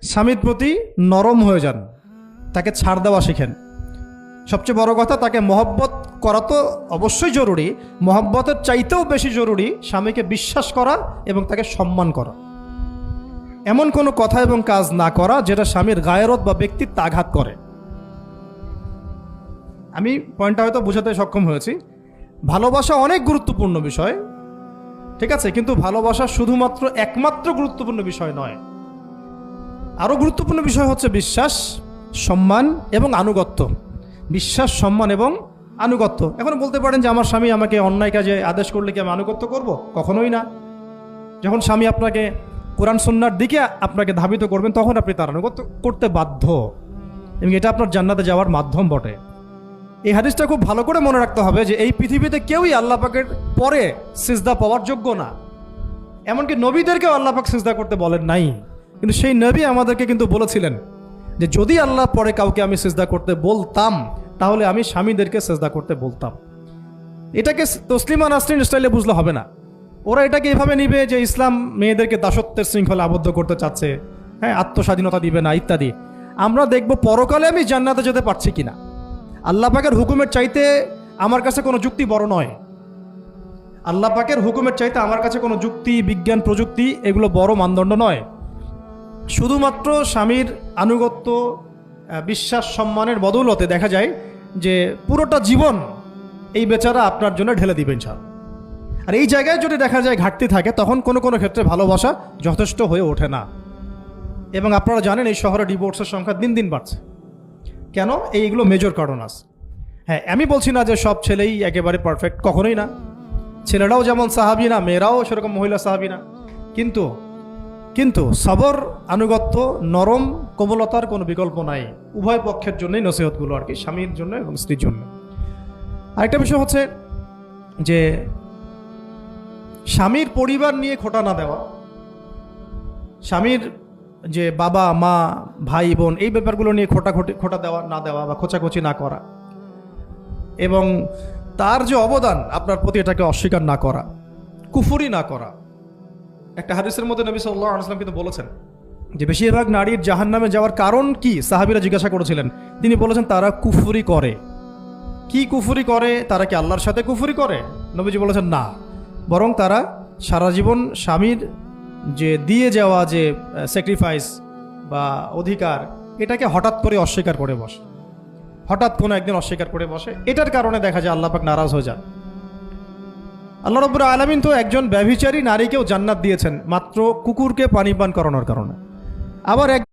স্বামীর প্রতি নরম হয়ে যান, তাকে ছাড় দেওয়া শিখেন। সবচেয়ে বড় কথা, তাকে মহব্বত করা তো অবশ্যই জরুরি, মহব্বতের চাইতেও বেশি জরুরি স্বামীকে বিশ্বাস করা এবং তাকে সম্মান করা। এমন কোনো কথা এবং কাজ না করা যেটা স্বামীর গায়রত বা ব্যক্তিত্ব আঘাত করে। আমি পয়েন্টটা হয়তো বোঝাতে সক্ষম হয়েছি। ভালোবাসা অনেক গুরুত্বপূর্ণ বিষয়, ঠিক আছে, কিন্তু ভালোবাসা শুধুমাত্র একমাত্র গুরুত্বপূর্ণ বিষয় নয়। আরও গুরুত্বপূর্ণ বিষয় হচ্ছে বিশ্বাস, সম্মান এবং আনুগত্য। বিশ্বাস, সম্মান এবং আনুগত্য। এখন বলতে পারেন যে আমার স্বামী আমাকে অন্যায় কাজে আদেশ করলে কি আমি আনুগত্য করব? কখনোই না। যখন স্বামী আপনাকে কোরআন সুন্নাহর দিকে আপনাকে ধাবিত করবেন, তখন আপনি তার আনুগত্য করতে বাধ্য, এবং এটা আপনার জান্নাতে যাওয়ার মাধ্যম বটে। এই হাদিসটা খুব ভালো করে মনে রাখতে হবে যে এই পৃথিবীতে কেউই আল্লাহ পাকের পরে সিজদা পাওয়ার যোগ্য না। এমনকি নবীদেরকেও আল্লাহ পাক সিজদা করতে বলেন নাই, কিন্তু সেই নবী আমাদেরকে কিন্তু বলেছিলেন যে যদি আল্লাহ পরে কাউকে আমি সিজদা করতে বলতাম, তাহলে আমি স্বামীদেরকে সিজদা করতে বলতাম। এটাকে তসলিমা নাসরিন স্টাইলে বুঝলে হবে না। ওরা এটাকে এভাবে নিবে যে ইসলাম মেয়েদেরকে দাসত্বের শৃঙ্খলা আবদ্ধ করতে চাচ্ছে, হ্যাঁ, আত্মস্বাধীনতা দিবে না ইত্যাদি। আমরা দেখব পরকালে আমি জান্নাতে যেতে পারছি কিনা। আল্লাহ পাকের হুকুমের চাইতে আমার কাছে কোনো যুক্তি বড় নয়। আল্লাহ পাকের হুকুমের চাইতে আমার কাছে কোনো যুক্তি, বিজ্ঞান, প্রযুক্তি এগুলো বড় মানদণ্ড নয়। শুধুমাত্র স্বামীর আনুগত্য, বিশ্বাস, সম্মানের বদৌলতে দেখা যায় যে পুরোটা জীবন এই বেচারা আপনার জন্য ঢেলে দিবেন ইনশাআল্লাহ। আর এই জায়গায় যদি দেখা যায় ঘাটতি থাকে, তখন কোনো কোনো ক্ষেত্রে ভালোবাসা যথেষ্ট হয়ে ওঠে না। এবং আপনারা জানেন এই শহরে ডিভোর্সের সংখ্যা দিন দিন বাড়ছে। কেন? এইগুলো মেজর কারণ আছে। হ্যাঁ, আমি বলছি না যে সব ছেলেই একেবারে পারফেক্ট, কখনোই না। ছেলেরাও যেমন সাহাবী না, মেয়েরাও সেরকম মহিলা সাহাবী না। কিন্তু সবর, আনুগত্য, নরম কোমলতার কোনো বিকল্প নাই। উভয় পক্ষের জন্যই নসিহতগুলো আর কি, স্বামীর জন্য এবং স্ত্রীর জন্য। আরেকটা বিষয় হচ্ছে যে স্বামীর পরিবার নিয়ে খোঁটা না দেওয়া, স্বামীর যে বাবা মা ভাই বোন এই ব্যাপারগুলো নিয়ে খোঁটা দেওয়া না দেওয়া বা খোঁচাখুচি না করা, এবং তার যে অবদান আপনার প্রতি এটাকে অস্বীকার না করা, কুফরি না করা। একটা হাদিসের মধ্যে নবী সাল্লাল্লাহু আলাইহি ওয়াসাল্লাম কিন্তু বলেছেন যে বেশিরভাগ নারীর জাহান্নামে যাওয়ার কারণ কি? সাহাবীরা জিজ্ঞাসা করেছিলেন, তিনি বলেছেন তারা কুফরি করে। কি কুফরি করে? তারা কি আল্লাহর সাথে কুফরি করে? নবীজি বলেছেন না, বরং তারা সারা জীবন স্বামীর যে দিয়ে যাওয়া যে স্যাক্রিফাইস বা অধিকার, এটাকে হঠাৎ করে অস্বীকার করে বসে, হঠাৎ কোনো একদিন অস্বীকার করে বসে। এটার কারণে দেখা যায় আল্লাহ পাক নারাজ হয়ে যান। আল্লাহ রাব্বুল আলামিন তো একজন ব্যভিচারী নারীকেও জান্নাত দিয়েছেন মাত্র কুকুরকে পানি পান করানোর কারণে। আবার